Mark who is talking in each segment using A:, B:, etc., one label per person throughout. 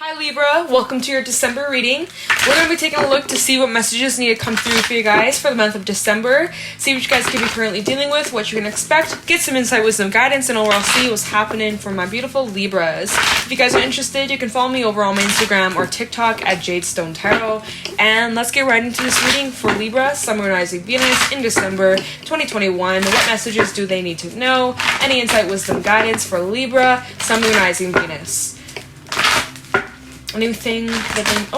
A: Hi Libra, welcome to your December reading. We're going to be taking a look to see what messages need to come through for you guys for the month of December. See what you guys could be currently dealing with, what you're going to expect, get some insight, wisdom, guidance, and overall see what's happening for my beautiful Libras. If you guys are interested, you can follow me over on my Instagram or TikTok at Jadestone Tarot. And let's get right into this reading for Libra, Sun, Moon, Rising, Venus in December 2021. What messages do they need to know? Any insight, wisdom, guidance for Libra, Sun, Moon, Rising, Venus. Anything that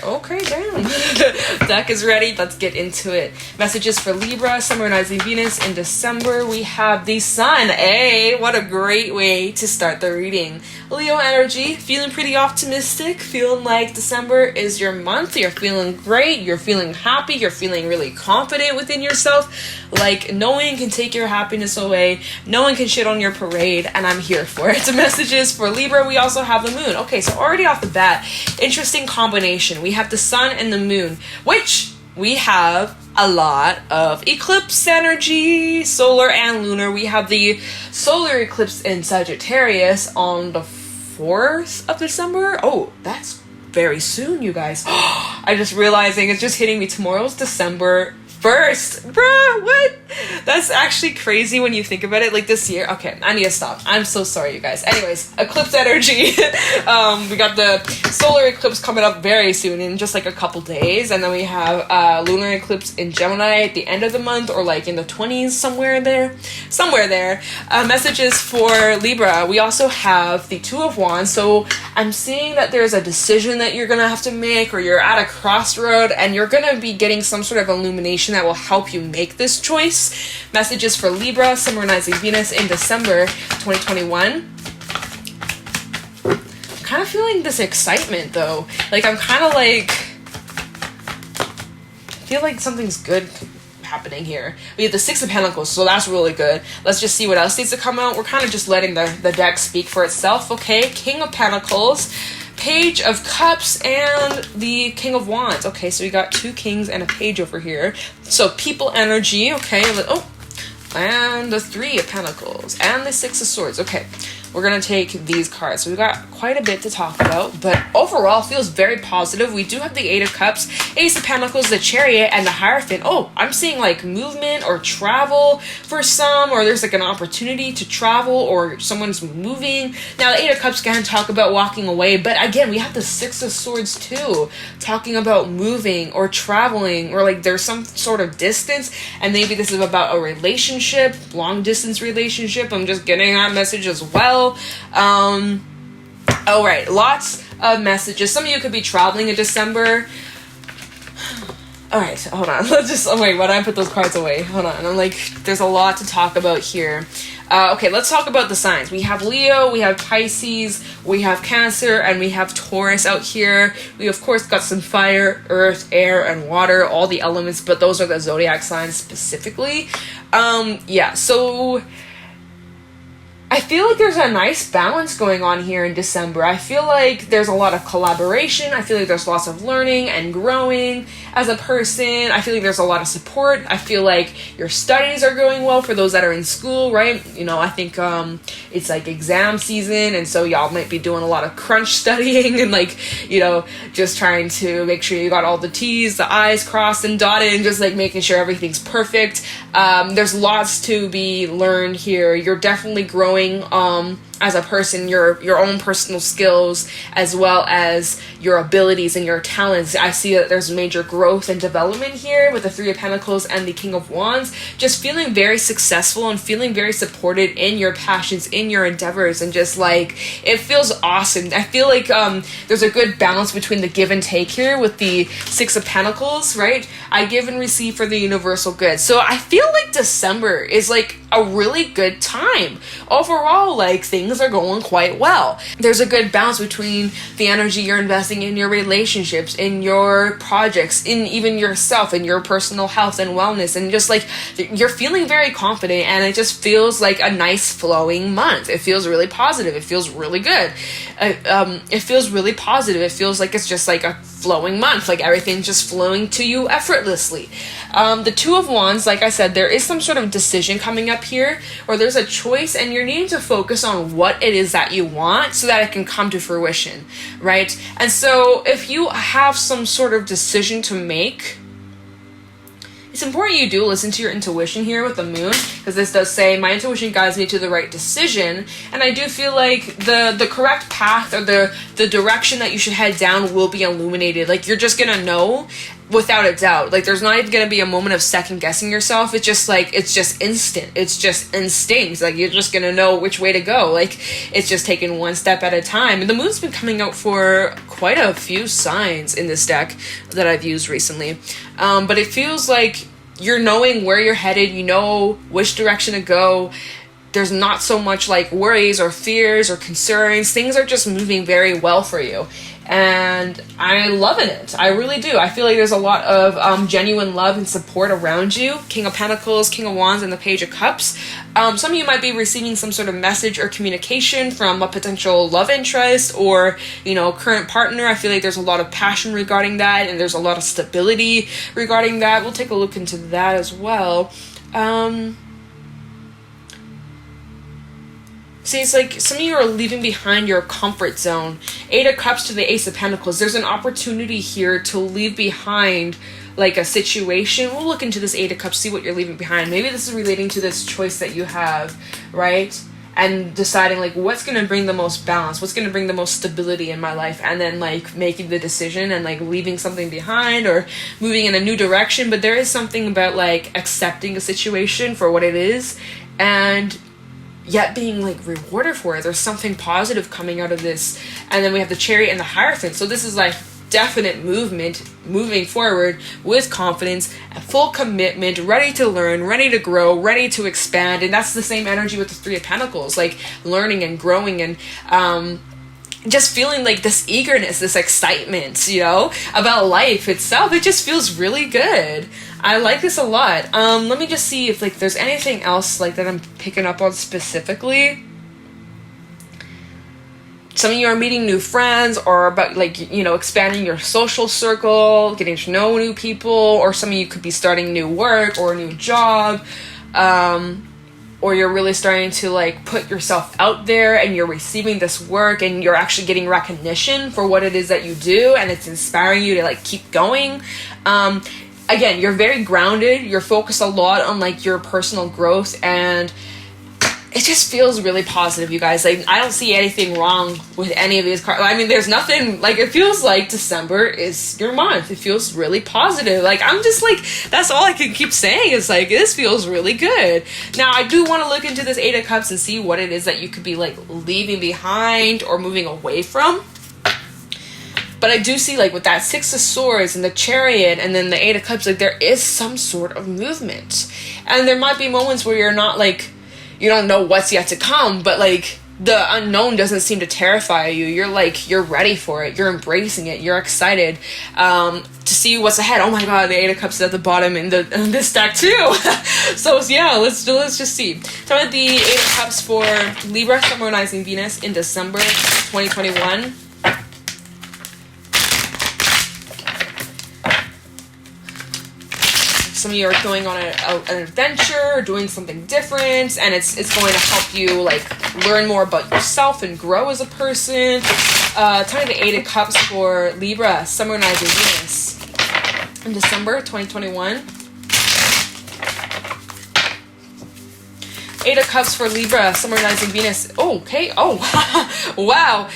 A: okay, damn. Deck is ready. Let's get into it. Messages for Libra, Sun, Moon, Rising, Venus in December. We have the Sun. Hey, what a great way to start the reading. Leo energy, feeling pretty optimistic, feeling like December is your month. You're feeling great, you're feeling happy, you're feeling really confident within yourself. Like, no one can take your happiness away, no one can shit on your parade, and I'm here for it. Messages for Libra, we also have the Moon. Okay, so already off the bat, interesting combination. We have the Sun and the Moon, which we have a lot of eclipse energy, solar and lunar. We have the solar eclipse in Sagittarius on the 4th of December. Oh, that's very soon, you guys. I just realizing it's just hitting me. Tomorrow's December 1st. Bruh, what? That's actually crazy when you think about it. Like this year. Okay, I need to stop. I'm so sorry, you guys. Anyways, eclipse energy. We got the solar eclipse coming up very soon in just like a couple days. And then we have lunar eclipse in Gemini at the end of the month, or like in the 20s, somewhere there. Messages for Libra. We also have the Two of Wands. So I'm seeing that there's a decision that you're going to have to make, or you're at a crossroad and you're going to be getting some sort of illumination that will help you make this choice. Messages for Libra, Sun, Moon, Rising, Venus in December 2021. I'm kind of feeling this excitement though. Like I'm kind of like, I feel like something's good happening here. We have the Six of Pentacles, so that's really good. Let's just see what else needs to come out. We're kind of just letting the deck speak for itself. Okay, King of Pentacles, Page of Cups, and the King of Wands. Okay, so we got two kings and a page over here. So people energy. Okay, and the Three of Pentacles and the Six of Swords. Okay, we're gonna take these cards. So we've got quite a bit to talk about, but overall feels very positive. We do have the Eight of Cups, Ace of Pentacles, the Chariot, and the Hierophant. Oh, I'm seeing like movement or travel for some, or there's like an opportunity to travel, or someone's moving. Now the Eight of Cups can talk about walking away, but again, we have the Six of Swords too, talking about moving or traveling, or like there's some sort of distance, and maybe this is about a relationship, long distance relationship. I'm just getting that message as well. All right, lots of messages. Some of you could be traveling in December. All right, hold on. Wait, why did I put those cards away? Hold on. I'm like, there's a lot to talk about here. Okay, let's talk about the signs. We have Leo, we have Pisces, we have Cancer, and we have Taurus out here. We, of course, got some fire, earth, air, and water, all the elements, but those are the zodiac signs specifically. Yeah, so I feel like there's a nice balance going on here in December. I feel like there's a lot of collaboration. I feel like there's lots of learning and growing as a person. I feel like there's a lot of support. I feel like your studies are going well for those that are in school, right? You know, I think it's like exam season, and so y'all might be doing a lot of crunch studying and like, you know, just trying to make sure you got all the T's, the I's crossed and dotted, and just like making sure everything's perfect. There's lots to be learned here. You're definitely growing as a person, your own personal skills, as well as your abilities and your talents. I see that there's major growth and development here with the Three of Pentacles and the King of Wands. Just feeling very successful and feeling very supported in your passions, in your endeavors, and just like, it feels awesome. I feel like there's a good balance between the give and take here with the Six of Pentacles, right? I give and receive for the universal good. So I feel like December is like a really good time. Overall, like, things are going quite well. There's a good balance between the energy you're investing in your relationships, in your projects, in even yourself, in your personal health and wellness, and just like you're feeling very confident, and it just feels like a nice flowing month. It feels really positive. It feels really good. It feels really positive. It feels like it's just like a flowing month, like everything's just flowing to you effortlessly. The Two of Wands, like I said, there is some sort of decision coming up here, or there's a choice, and you're needing to focus on what it is that you want so that it can come to fruition, right? And so if you have some sort of decision to make, it's important you do listen to your intuition here with the moon, because this does say, my intuition guides me to the right decision. And I do feel like the correct path, or the direction that you should head down, will be illuminated. Like, you're just gonna know without a doubt. Like, there's not even gonna be a moment of second guessing yourself. It's just like, it's just instant. It's just instinct. Like, you're just gonna know which way to go. Like, it's just taking one step at a time. And the moon's been coming out for quite a few signs in this deck that I've used recently. But it feels like you're knowing where you're headed. You know which direction to go. There's not so much like worries or fears or concerns. Things are just moving very well for you. And I'm loving it. I really do. I feel like there's a lot of genuine love and support around you. King of Pentacles, King of Wands, and the Page of Cups. Some of you might be receiving some sort of message or communication from a potential love interest or, you know, current partner. I feel like there's a lot of passion regarding that, and there's a lot of stability regarding that. We'll take a look into that as well. See, it's like some of you are leaving behind your comfort zone. Eight of Cups to the Ace of Pentacles. There's an opportunity here to leave behind like a situation. We'll look into this Eight of Cups, see what you're leaving behind. Maybe this is relating to this choice that you have, right? And deciding like what's going to bring the most balance, what's going to bring the most stability in my life, and then like making the decision and like leaving something behind or moving in a new direction. But there is something about like accepting a situation for what it is, and yet being like rewarded for it. There's something positive coming out of this. And then we have the Chariot and the Hierophant. So this is like definite movement, moving forward with confidence, full commitment, ready to learn, ready to grow, ready to expand. And that's the same energy with the Three of Pentacles, like learning and growing and just feeling like this eagerness, this excitement, you know, about life itself. It just feels really good. I like this a lot. Let me just see if like there's anything else like that I'm picking up on specifically. Some of you are meeting new friends, or about like, you know, expanding your social circle, getting to know new people, or some of you could be starting new work or a new job. Or you're really starting to like put yourself out there, and you're receiving this work, and you're actually getting recognition for what it is that you do, and it's inspiring you to like keep going. Again, you're very grounded. You're focused a lot on like your personal growth, and it just feels really positive, you guys. Like, I don't see anything wrong with any of these cards. I mean, there's nothing, like, it feels like December is your month. It feels really positive. Like, I'm just like, that's all I can keep saying is like, this feels really good. Now, I do want to look into this Eight of Cups and see what it is that you could be like leaving behind or moving away from. But I do see, like, with that Six of Swords and the Chariot and then the Eight of Cups, like, there is some sort of movement. And there might be moments where you're not, like, you don't know what's yet to come, but, like, the unknown doesn't seem to terrify you. You're, like, you're ready for it. You're embracing it. You're excited to see what's ahead. Oh, my God, the Eight of Cups is at the bottom in this deck, too. So, yeah, let's just see. Talking about the Eight of Cups for Libra, Summarizing Venus in December 2021. Some of you are going on an adventure or doing something different, and it's going to help you like learn more about yourself and grow as a person. Talking the Eight of Cups for Libra, Summarizing Venus in December 2021. Eight of Cups for Libra, Summarizing Venus. Oh, okay. Oh, wow.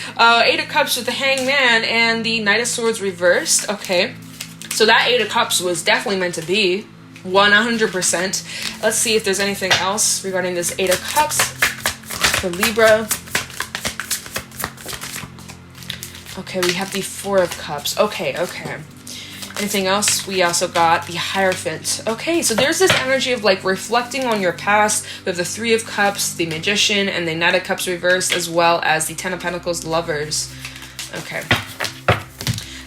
A: Eight of Cups with the Hangman and the Knight of Swords reversed. Okay. So that Eight of Cups was definitely meant to be. 100%. Let's see if there's anything else regarding this Eight of Cups for Libra. Okay, we have the Four of Cups. Okay. Anything else? We also got the Hierophant. Okay, so there's this energy of like reflecting on your past. We have the Three of Cups, the Magician, and the Knight of Cups reversed, as well as the Ten of Pentacles, Lovers. Okay.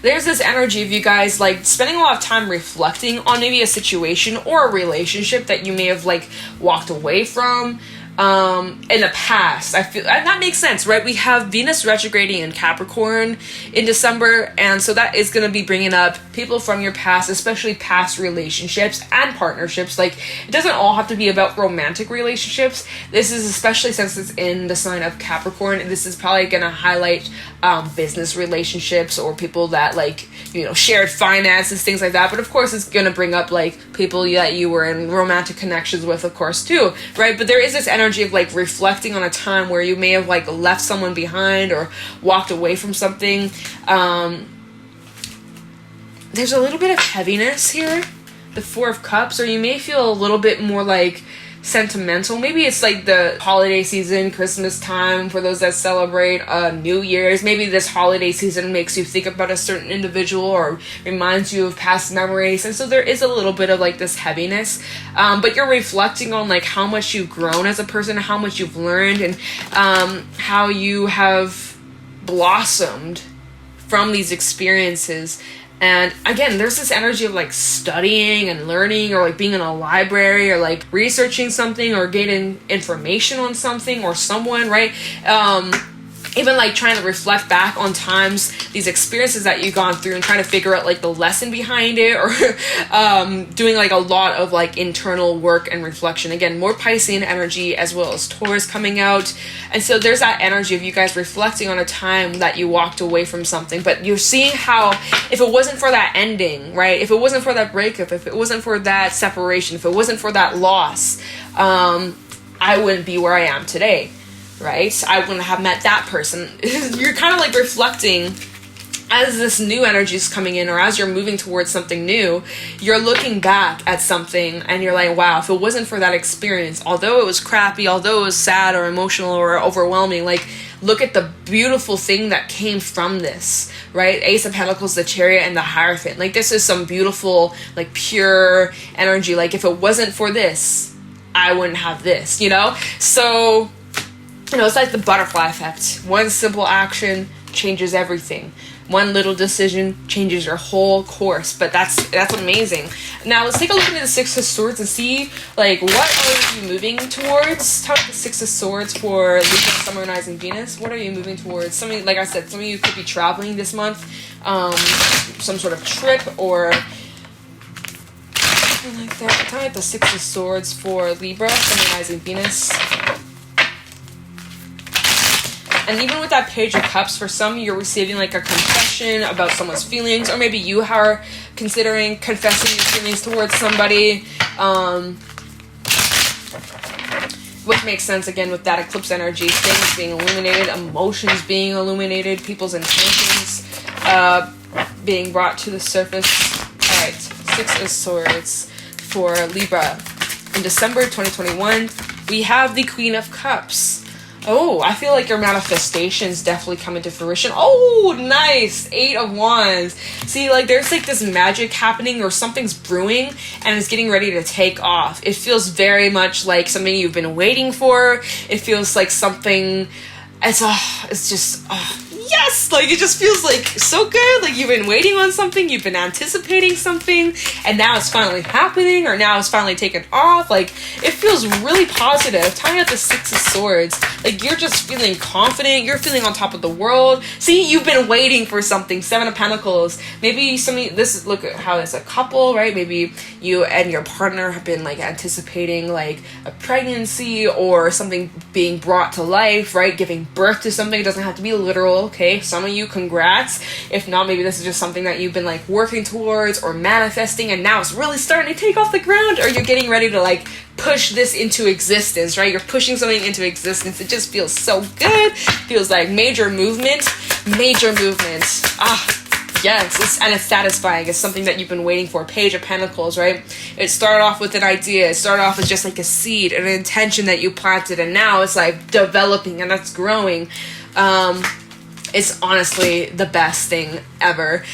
A: There's this energy of you guys like spending a lot of time reflecting on maybe a situation or a relationship that you may have like walked away from. in the past. I feel that makes sense, right? We have Venus retrograding in Capricorn in December, and so that is going to be bringing up people from your past, especially past relationships and partnerships. Like, it doesn't all have to be about romantic relationships. This is, especially since it's in the sign of Capricorn, this is probably going to highlight business relationships or people that, like, you know, shared finances, things like that. But of course, it's going to bring up, like, people that you were in romantic connections with, of course, too, right? But there is this energy of, like, reflecting on a time where you may have, like, left someone behind or walked away from something. There's a little bit of heaviness here, the Four of Cups, or you may feel a little bit more, like, sentimental. Maybe it's like the holiday season, Christmas time, for those that celebrate New Year's. Maybe this holiday season makes you think about a certain individual or reminds you of past memories, and so there is a little bit of, like, this heaviness, but you're reflecting on, like, how much you've grown as a person, how much you've learned, and how you have blossomed from these experiences. And again, there's this energy of, like, studying and learning, or, like, being in a library, or, like, researching something, or getting information on something or someone, right? Even, like, trying to reflect back on times, these experiences that you've gone through, and trying to figure out, like, the lesson behind it, or doing, like, a lot of, like, internal work and reflection. Again, more Piscean energy, as well as Taurus coming out. And so there's that energy of you guys reflecting on a time that you walked away from something, but you're seeing how, if it wasn't for that ending, right, if it wasn't for that breakup, if it wasn't for that separation, if it wasn't for that loss, I wouldn't be where I am today. Right? I wouldn't have met that person. You're kind of, like, reflecting as this new energy is coming in, or as you're moving towards something new. You're looking back at something and you're like, wow, if it wasn't for that experience, although it was crappy, although it was sad or emotional or overwhelming, like, look at the beautiful thing that came from this, right? Ace of Pentacles, the Chariot, and the Hierophant. Like, this is some beautiful, like, pure energy. Like, if it wasn't for this, I wouldn't have this, you know? So, you know, it's like the butterfly effect. One simple action changes everything. One little decision changes your whole course. But that's amazing. Now, let's take a look into the Six of Swords and see, like, what are you moving towards? Talk about the Six of Swords for Libra, Sun, Moon, Rising, Venus. What are you moving towards? Something, like I said, some of you could be traveling this month. Some sort of trip or something like that. Talk about the Six of Swords for Libra, Sun, Moon, Rising, Venus. And even with that Page of Cups, for some, you're receiving, like, a confession about someone's feelings, or maybe you are considering confessing your feelings towards somebody, which makes sense, again, with that eclipse energy, things being illuminated, emotions being illuminated, people's intentions being brought to the surface. Alright, Six of Swords for Libra. In December 2021, we have the Queen of Cups. Oh, I feel like your manifestations definitely come into fruition. Oh, nice. 8 of Wands. See, like, there's, like, this magic happening, or something's brewing and it's getting ready to take off. It feels very much like something you've been waiting for. It feels like something, it's just, yes, like, it just feels, like, so good. Like, you've been waiting on something, you've been anticipating something, and now it's finally happening, or now it's finally taken off. Like, it feels really positive. Tying up the Six of Swords, like, you're just feeling confident, you're feeling on top of the world. See, you've been waiting for something. Seven of Pentacles. Maybe look at how it's a couple, right? Maybe you and your partner have been, like, anticipating, like, a pregnancy or something being brought to life, right? Giving birth to something. It doesn't have to be literal. Okay, some of you, congrats. If not, maybe this is just something that you've been, like, working towards or manifesting, and now it's really starting to take off the ground, or you're getting ready to, like, push this into existence, right? You're pushing something into existence. It just feels so good. Feels like major movement. Yes, and it's satisfying. It's something that you've been waiting for. Page of Pentacles, right? It started off with an idea. It started off as just, like, a seed, an intention that you planted, and now it's, like, developing and it's growing. It's honestly the best thing ever.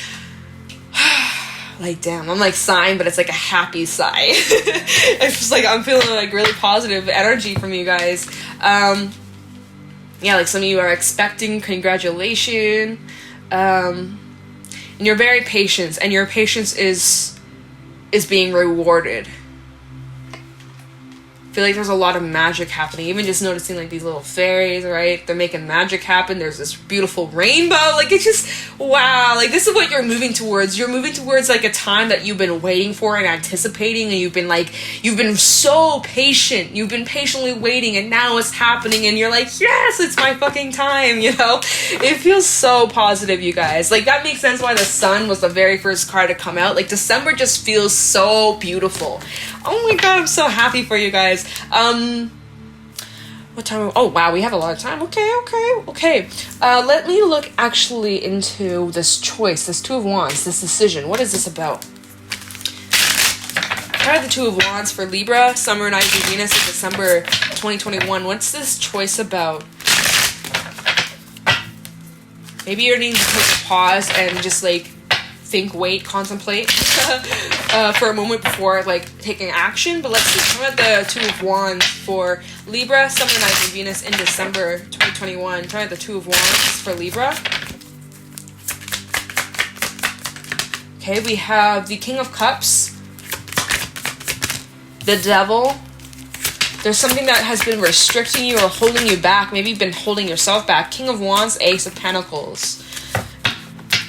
A: Like, damn, I'm, like, sighing, but it's, like, a happy sigh. It's just, like, I'm feeling, like, really positive energy from you guys. Yeah, like, some of you are expecting, congratulations. And you're very patient, and your patience is being rewarded. feel like there's a lot of magic happening. Even just noticing like these little fairies, right? They're making magic happen. There's this beautiful rainbow. Like, it's just, wow. Like, this is what you're moving towards. You're moving towards like a time that you've been waiting for and anticipating, and you've been so patient. You've been patiently waiting, and now it's happening, and you're like, yes, it's my fucking time, you know? It feels so positive, you guys. Like, that makes sense why the sun was the very first card to come out. Like, December just feels so beautiful. Oh my god, I'm so happy for you guys. What time? Oh wow, we have a lot of time. Okay. Let me look actually into this choice, this Two of Wands, this decision. What is this about? I had the Two of Wands for Libra, Summer and Ivy Venus in December 2021. What's this choice about? Maybe you're needing to take a pause and just like think, wait, contemplate for a moment before like taking action. But let's see. Talk about the Two of Wands for Libra, Summer and Ivy Venus in December 2021. Talk about the Two of Wands for Libra. Okay, we have the King of Cups, the Devil. There's something that has been restricting you or holding you back. Maybe you've been holding yourself back. King of Wands, Ace of Pentacles.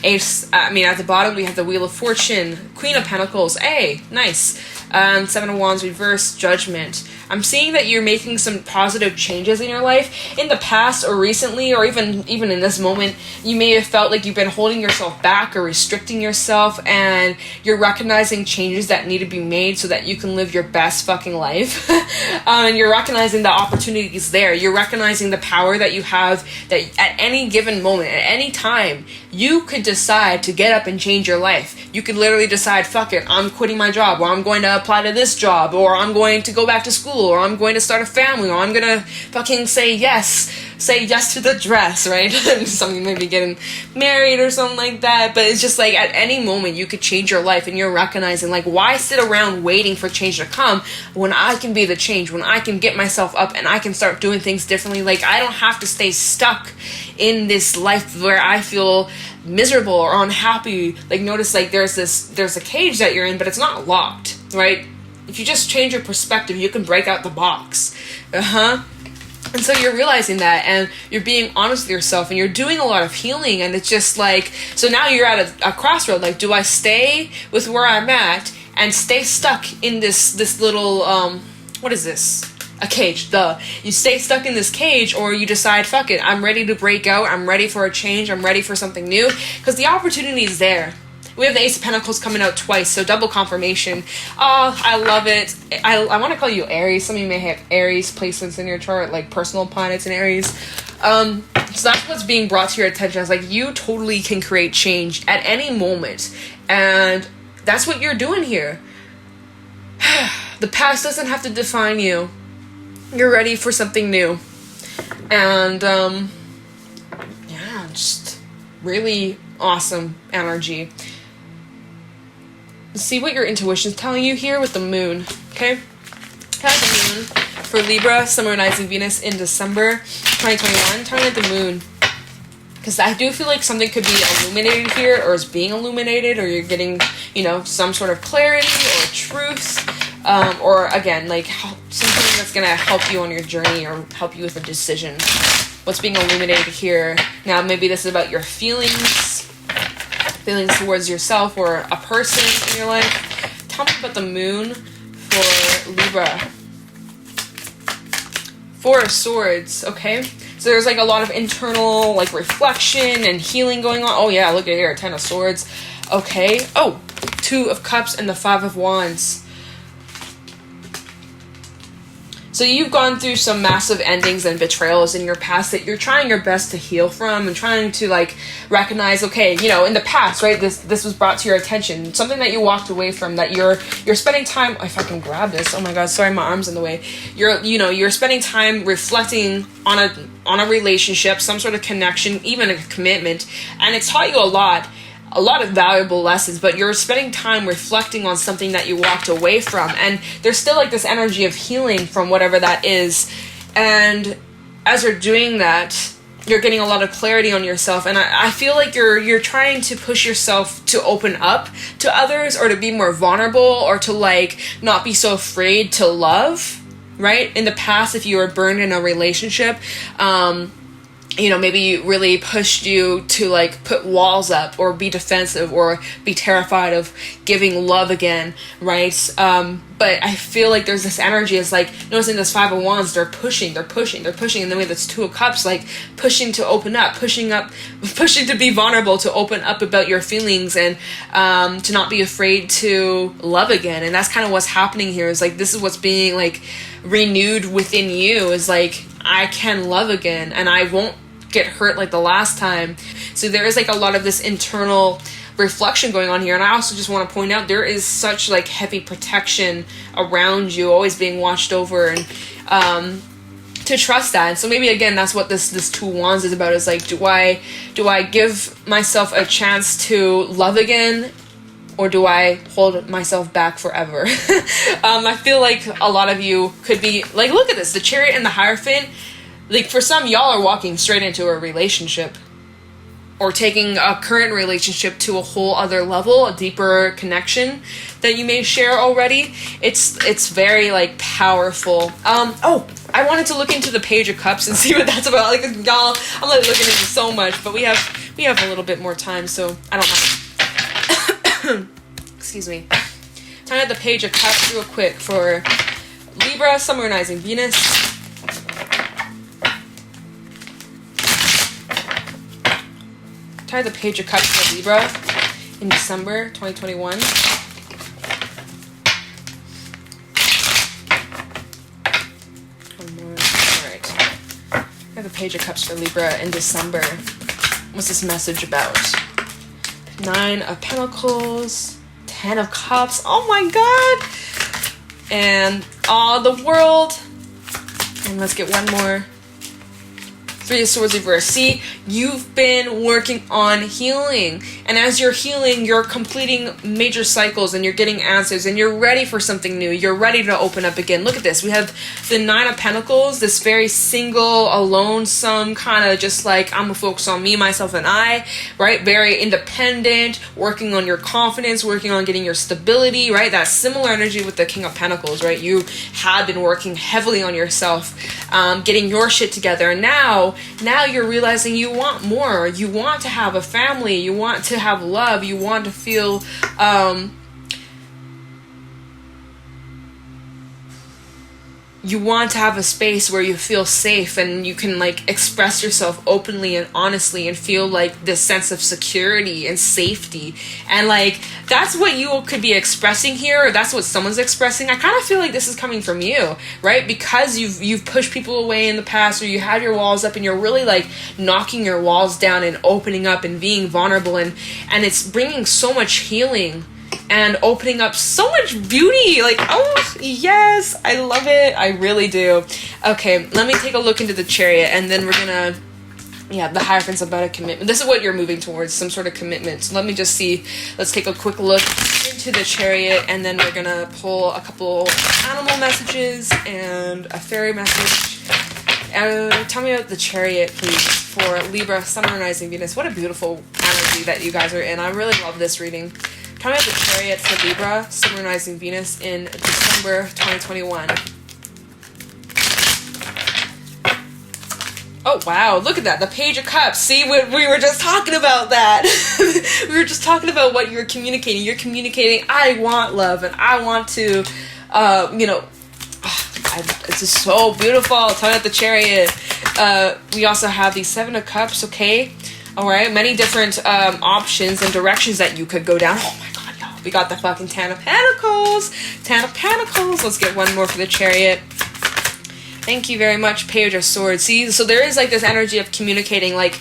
A: At the bottom we have the Wheel of Fortune, Queen of Pentacles. Hey, nice. Seven of Wands reverse, Judgment. I'm seeing that you're making some positive changes in your life. In the past or recently, or even in this moment, you may have felt like you've been holding yourself back or restricting yourself, and you're recognizing changes that need to be made so that you can live your best fucking life. And you're recognizing the opportunities there. You're recognizing the power that you have, that at any given moment, at any time, you could decide to get up and change your life. You could literally decide, fuck it, I'm quitting my job, or I'm going to apply to this job, or I'm going to go back to school, or I'm going to start a family, or I'm gonna fucking say yes to the dress, right? Something, maybe getting married or something like that. But it's just like at any moment you could change your life, and you're recognizing like, why sit around waiting for change to come when I can be the change, when I can get myself up and I can start doing things differently. Like, I don't have to stay stuck in this life where I feel miserable or unhappy. Like, notice like there's a cage that you're in, but it's not locked, right? If you just change your perspective, you can break out the box. And so you're realizing that, and you're being honest with yourself, and you're doing a lot of healing, and it's just like, so now you're at a crossroad. Like, do I stay with where I'm at and stay stuck in this little, what is this? A cage, you stay stuck in this cage, or you decide, fuck it, I'm ready to break out, I'm ready for a change, I'm ready for something new, because the opportunity is there. We have the Ace of Pentacles coming out twice, so double confirmation. Oh, I love it. I want to call you Aries. Some of you may have Aries placements in your chart, like personal planets in Aries. So that's what's being brought to your attention. It's like, you totally can create change at any moment, and that's what you're doing here. The past doesn't have to define you. You're ready for something new. And, just really awesome energy. See what your intuition is telling you here with the moon, okay? Have the moon for Libra, Summer and Rising Venus in December 2021. Turn at the moon, because I do feel like something could be illuminated here, or is being illuminated, or you're getting, some sort of clarity or truth, or again, like something that's gonna help you on your journey or help you with a decision. What's being illuminated here now? Maybe this is about your feelings towards yourself or a person in your life. Tell me about the moon for Libra. Four of Swords, okay? So there's like a lot of internal like reflection and healing going on. Oh yeah, look at here, Ten of Swords. Okay. Oh, Two of Cups and the Five of Wands. So you've gone through some massive endings and betrayals in your past that you're trying your best to heal from, and trying to like recognize, okay, in the past, right, this was brought to your attention, something that you walked away from, that you're spending time, if I can grab this, oh my god, sorry, my arm's in the way. You're spending time reflecting on a relationship, some sort of connection, even a commitment, and it's taught you a lot of valuable lessons, but you're spending time reflecting on something that you walked away from, and there's still like this energy of healing from whatever that is. And as you're doing that, you're getting a lot of clarity on yourself, and I feel like you're trying to push yourself to open up to others, or to be more vulnerable, or to like not be so afraid to love. right? In the past, if you were burned in a relationship, you know, maybe really pushed you to like put walls up or be defensive or be terrified of giving love again, right? But I feel like there's this energy. It's like, noticing this Five of Wands, they're pushing. And then we have this Two of Cups, like pushing to open up, pushing to be vulnerable, to open up about your feelings, and to not be afraid to love again. And that's kind of what's happening here. Is like, this is what's being like renewed within you, is like, I can love again, and I won't get hurt like the last time. So there is like a lot of this internal reflection going on here. And I also just want to point out, there is such like heavy protection around you, always being watched over, and to trust that. And so maybe again, that's what this Two of Wands is about, is like, do I give myself a chance to love again, or do I hold myself back forever? I feel like a lot of you could be like, look at this, the Chariot and the Hierophant. Like, for some, y'all are walking straight into a relationship, or taking a current relationship to a whole other level, a deeper connection that you may share already. It's very like powerful. Oh, I wanted to look into the Page of Cups and see what that's about. Like, y'all, I'm like looking into so much, but we have a little bit more time, so I don't know. Excuse me. Time at the Page of Cups real quick for Libra, Summarizing Venus. Try the Page of Cups for Libra in December 2021. Alright. I have a Page of Cups for Libra in December. What's this message about? 9 of Pentacles, 10 of Cups. Oh my god! And the World. And let's get one more. 3 of Swords reverse. See, you've been working on healing. And as you're healing, you're completing major cycles, and you're getting answers, and you're ready for something new. You're ready to open up again. Look at this. We have the 9 of Pentacles, this very single, lonesome, kind of just like, I'm gonna focus on me, myself, and I, right? Very independent, working on your confidence, working on getting your stability, right? That similar energy with the King of Pentacles, right? You had been working heavily on yourself, getting your shit together. And now you're realizing you want more. You want to have a family. You want to have love. You want to feel you want to have a space where you feel safe, and you can like express yourself openly and honestly, and feel like this sense of security and safety. And like, that's what you could be expressing here, or that's what someone's expressing. I kind of feel like this is coming from you, right? Because you've pushed people away in the past, or you have your walls up, and you're really like knocking your walls down and opening up and being vulnerable, and it's bringing so much healing and opening up so much beauty. Like, oh yes, I love it. I really do. Okay, let me take a look into the Chariot, and then we're gonna, the Hierophant's about a commitment. This is what you're moving towards, some sort of commitment. So let me just see. Let's take a quick look into the Chariot, and then we're gonna pull a couple animal messages and a fairy message. Tell me about the Chariot, please, for Libra, Sun, Moon, Rising, Venus. What a beautiful energy that you guys are in. I really love this reading. Tell me about the Chariot for Libra, Sun, Moon, Rising, Venus in December 2021. Oh, wow. Look at that. The Page of Cups. See, we were just talking about that. We were just talking about what you're communicating. You're communicating, I want love, and I want to, it's just so beautiful. Tell me about the Chariot. We also have the 7 of Cups, okay? All right. Many different options and directions that you could go down. Oh, my God, y'all. We got the fucking 10 of Pentacles. 10 of Pentacles. Let's get one more for the Chariot. Thank you very much, Page of Swords. See, so there is like this energy of communicating, like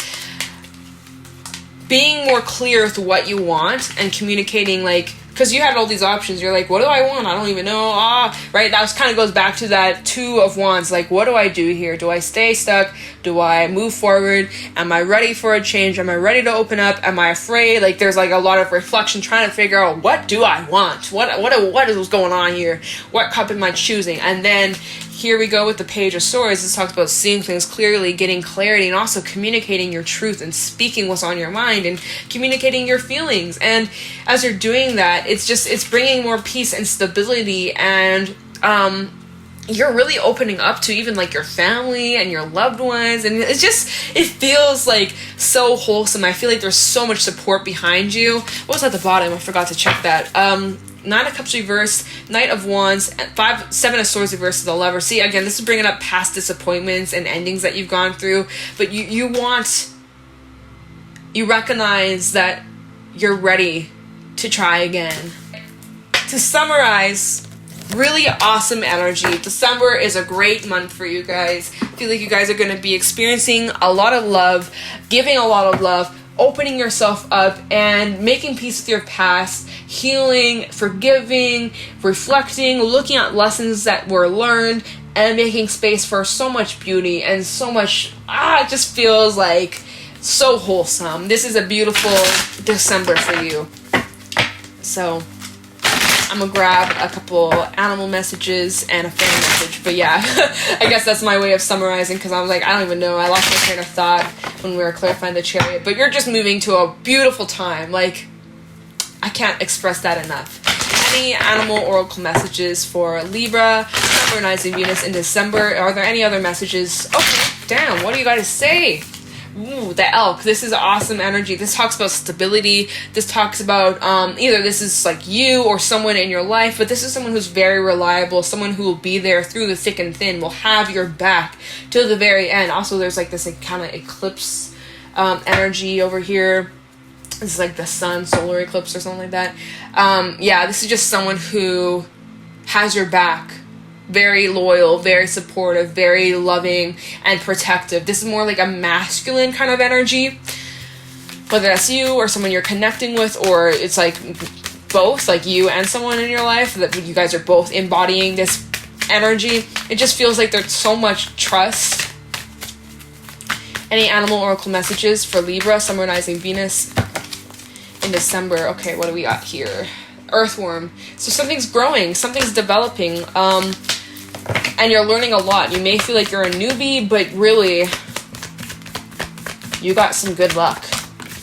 A: being more clear with what you want, and communicating, like, because you had all these options. You're like, what do I want? I don't even know. Right? That kind of goes back to that 2 of Wands. Like, what do I do here? Do I stay stuck? Do I move forward? Am I ready for a change? Am I ready to open up? Am I afraid? Like, there's like a lot of reflection, trying to figure out, what do I want? What is going on here? What cup am I choosing? And then here we go with the Page of Swords. This talks about seeing things clearly, getting clarity, and also communicating your truth and speaking what's on your mind and communicating your feelings. And as you're doing that, it's bringing more peace and stability, and you're really opening up to even like your family and your loved ones, and it feels like so wholesome. I feel like there's so much support behind you. What was at the bottom? I forgot to check that. Nine of Cups reversed, Knight of Wands, Seven of Swords reversed to the Lover. See, again, this is bringing up past disappointments and endings that you've gone through, but you recognize that you're ready to try again. To summarize, really awesome energy. December is a great month for you guys. I feel like you guys are going to be experiencing a lot of love, giving a lot of love, opening yourself up and making peace with your past, healing, forgiving, reflecting, looking at lessons that were learned, and making space for so much beauty and so much, it just feels like so wholesome. This is a beautiful December for you. So I'm gonna grab a couple animal messages and a fan message, but yeah, I guess that's my way of summarizing, because I was like, I don't even know, I lost my train of thought when we were clarifying the chariot, but you're just moving to a beautiful time. Like, I can't express that enough. Any animal oracle messages for Libra, Summonizing Venus in December? Are there any other messages? Okay, damn, what do you guys say? Ooh, the elk. This is awesome energy. This talks about stability. This talks about either this is like you or someone in your life, but this is someone who's very reliable, someone who will be there through the thick and thin, will have your back till the very end. Also, there's like this like, kind of eclipse energy over here. This is like the sun solar eclipse or something like that. Yeah, this is just someone who has your back. Very loyal, very supportive, very loving and protective. This is more like a masculine kind of energy, whether that's you or someone you're connecting with, or it's like both, like you and someone in your life, that you guys are both embodying this energy. It just feels like there's so much trust. Any animal oracle messages for Libra, Summonizing Venus in December? Okay, what do we got here? Earthworm. So something's growing, something's developing, and you're learning a lot. You may feel like you're a newbie, but really, you got some good luck.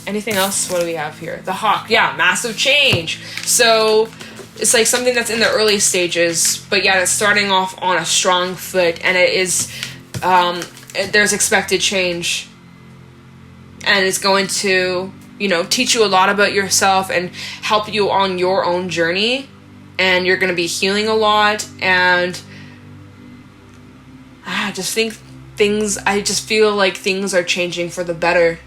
A: Anything else? What do we have here? The hawk. Yeah, massive change. So it's like something that's in the early stages, but yeah, it's starting off on a strong foot, and it is, there's expected change, and it's going to, you know, teach you a lot about yourself and help you on your own journey, and you're going to be healing a lot. And I just feel like things are changing for the better.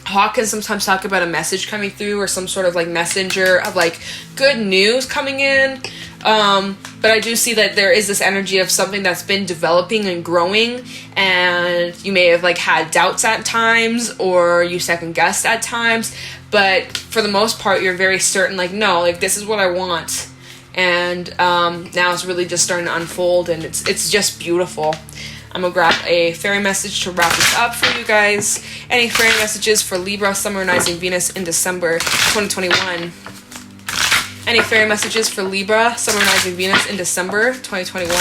A: Hawk can sometimes talk about a message coming through, or some sort of like messenger of like good news coming in. But I do see that there is this energy of something that's been developing and growing, and you may have like had doubts at times, or you second guessed at times, but for the most part you're very certain, like, no, like this is what I want. And now it's really just starting to unfold, and it's just beautiful. I'm gonna grab a fairy message to wrap this up for you guys. Any fairy messages for Libra, Summonizing Venus in December 2021? Any fairy messages for Libra, Summonizing Venus in December 2021?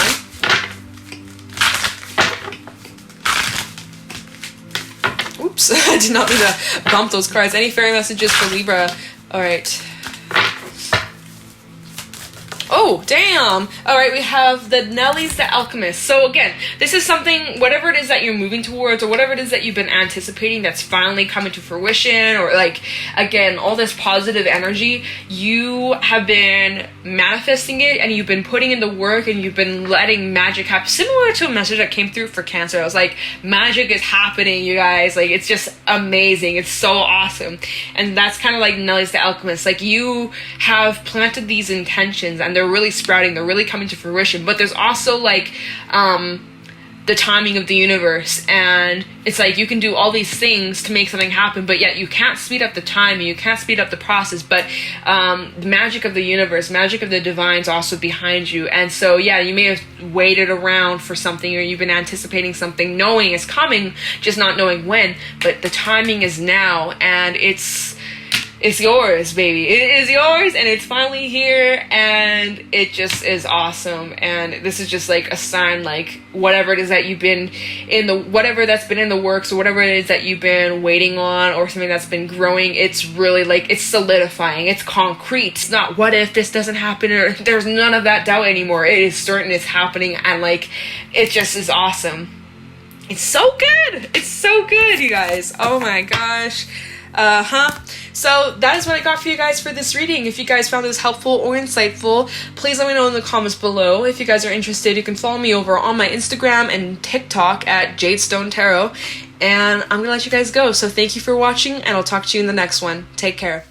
A: Oops, I did not mean to bump those cards. Any fairy messages for Libra? All right. Oh, damn. All right, we have the Nellies, the Alchemist. So again, this is something, whatever it is that you're moving towards, or whatever it is that you've been anticipating that's finally coming to fruition, or like, again, all this positive energy, you have been manifesting it, and you've been putting in the work, and you've been letting magic happen. Similar to a message that came through for Cancer. I was like, magic is happening, you guys. Like, it's just amazing. It's so awesome. And that's kind of like Nellies, the Alchemist. Like, you have planted these intentions, and they're really sprouting, they're really coming to fruition. But there's also like the timing of the universe, and it's like you can do all these things to make something happen, but yet you can't speed up the time, and you can't speed up the process. But the magic of the universe, magic of the divine is also behind you. And so yeah, you may have waited around for something, or you've been anticipating something, knowing it's coming, just not knowing when. But the timing is now, and it's it's yours, baby. It is yours, and it's finally here, and it just is awesome. And this is just like a sign, like whatever it is that you've been whatever that's been in the works, or whatever it is that you've been waiting on, or something that's been growing, it's really like, it's solidifying, it's concrete. It's not what if this doesn't happen, or there's none of that doubt anymore. It is certain, it's happening, and like, it just is awesome. It's so good. It's so good, you guys. Oh my gosh. So that is what I got for you guys for this reading. If you guys found this helpful or insightful, please let me know in the comments below. If you guys are interested, you can follow me over on my Instagram and TikTok at Jadestone Tarot. And I'm gonna let you guys go. So thank you for watching, and I'll talk to you in the next one. Take care.